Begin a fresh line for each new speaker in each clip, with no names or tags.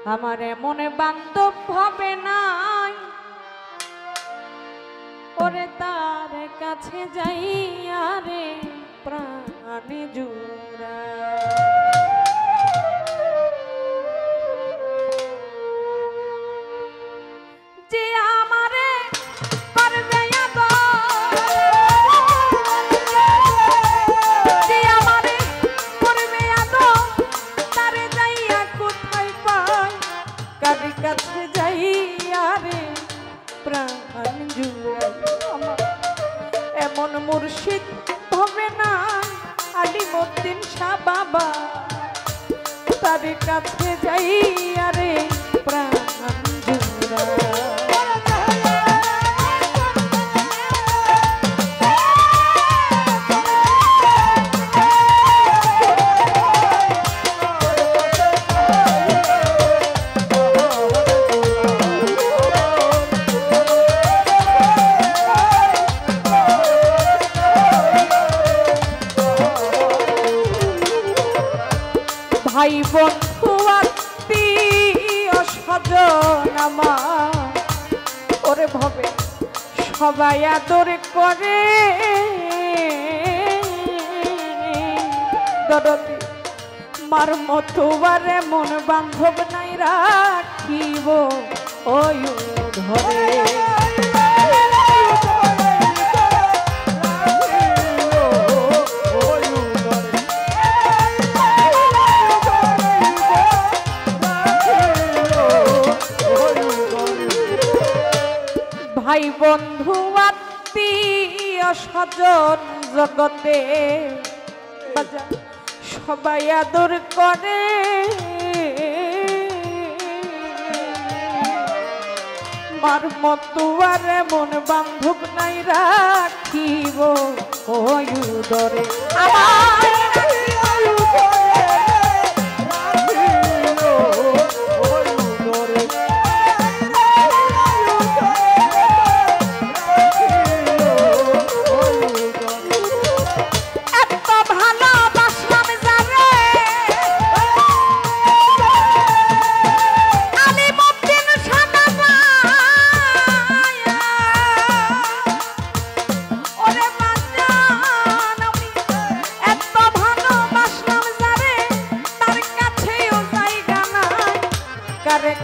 আমার এমন বান্ধব হবে নাই ওরে তার কাছে যাইয়া রে প্রাণে জুড়া যে আমারে করবে যে আমারে করবে তারে যাইয়া কোথায় পাই কার কাছে যাইয়া রে প্রাণ জুড়াই এমন মুর্শিদ হবে না আলিমউদ্দিন শাহ বাবা তার কাছে যাইয়া রে প্রাণ জুড়াই ভাই বন্ধু আত্মীয় স্বজন আমার ওরে ভবে সবাই আদর করে দরদি মার মতো আরে মন বান্ধব নাই রাখিব ওই ধরে ভাই বন্ধু আত্মীয় স্বজন জগতে সবাই আদর করে মার মতো আর মন বান্ধব নাই রাখিব ওই উদরে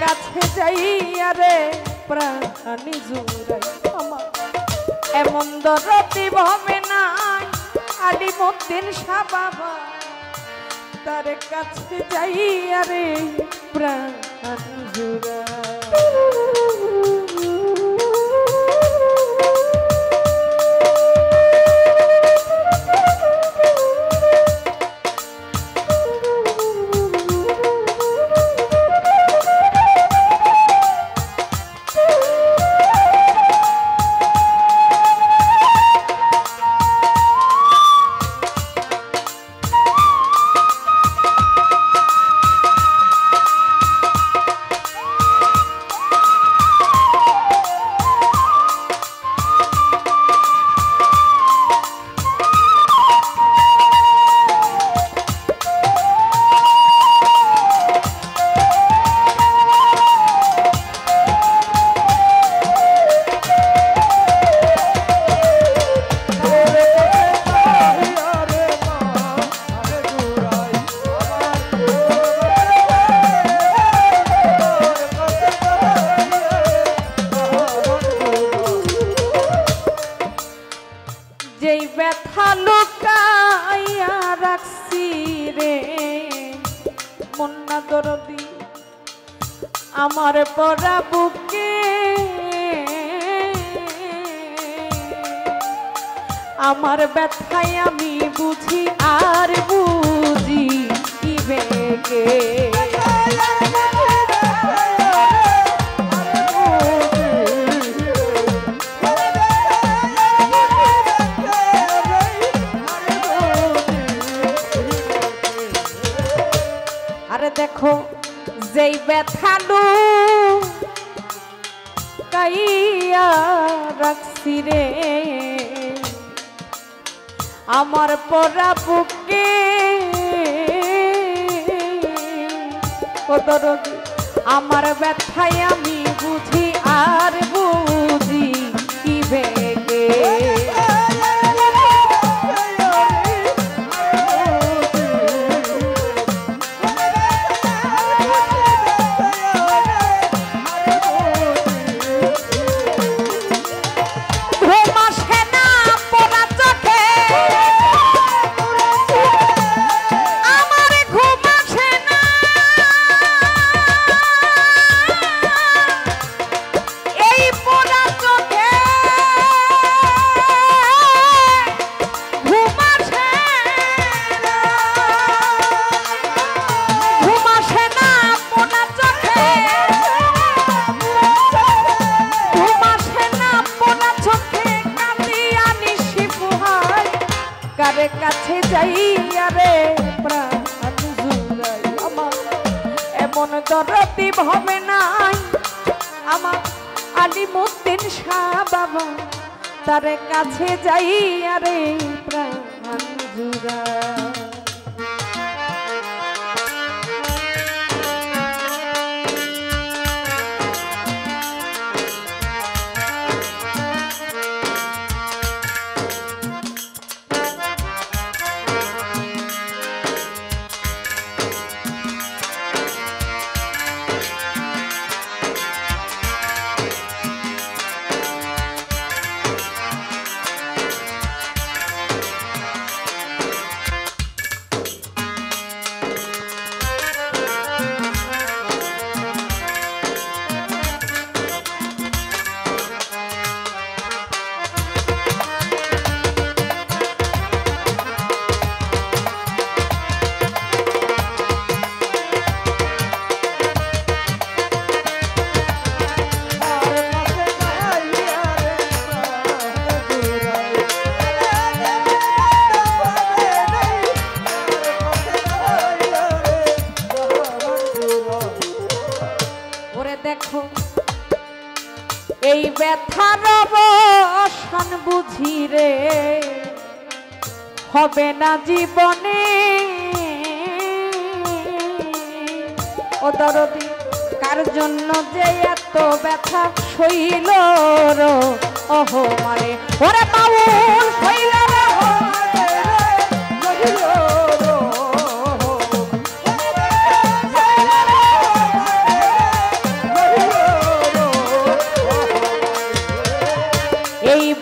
কাছে যাইয়া রে প্রাণী জুড়াই আমার এমন দরদি ভবে নাই আলিমউদ্দিন শাহ বাবা তার কাছে যাইয়া রে প্রাণী জুড়াই যেই ব্যথা লুকাইয়া রাখছি রে মন্না দরদি আমার পরা বুকে আমার ব্যথায় আমি বুঝি আর বুঝি বেগে দেখো যেই ব্যথালু কাইয়া রাখছি রে আমার পরা বুকে আমার ব্যথায় আমি বুঝি আর বুঝি কি বেগে কাছে যাই আরে প্রাণ জুড়াই আমার এমন দরদি হবে নাই আমার আলিমুদ্দিন শাহ বাবা তার কাছে যাই আরে প্রাণ জুড়াই এই ব্যথার অবসান বুঝি রে হবে না জীবনে ও দরদি কার জন্য যে এত ব্যথা সইল রো ওহো মানে ওরে বাউল সইল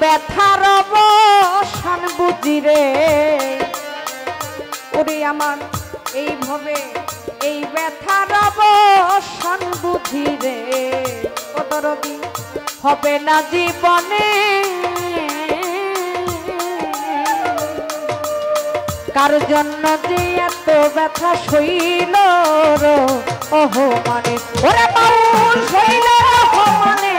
ব্যথার অবসান বুঝি রে ওরে আমার এইভাবে এই ব্যথার অবসান বুঝি রে ও দরদি হবে না জীবনে কার জন্য যে এত ব্যথা সইল রো ওহো মানে ওরে বাউল সইল রো মানে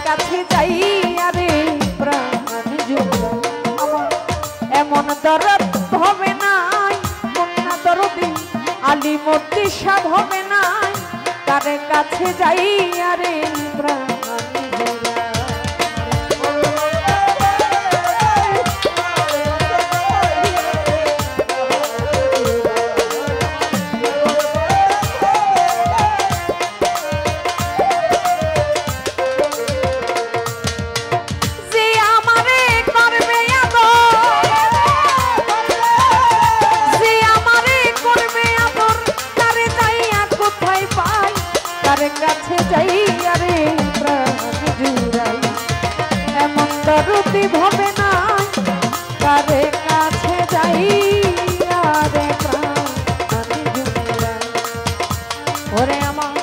কাছে যাই আরে প্রাণ জুড়াই আমার এমন দরদ হবে নাই মন্না দরদি আলিমুদ্দিন শাহ হবে নাই তার কাছে যাই আরে প্রাণ কাছে যাই আরে প্রাণ জুড়াই এমন দরদি হবে না কারে কাছে যাই আরে প্রাণ জুড়াই ওরে আমার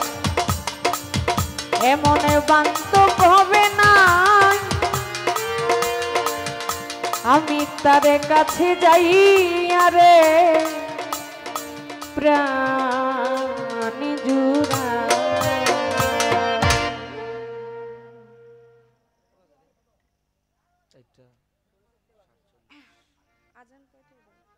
এমন বান্তব হবে না আমি তারে কাছে যাই আরে প্রাণ জুড়াই
আজান কয়টায় দেয়?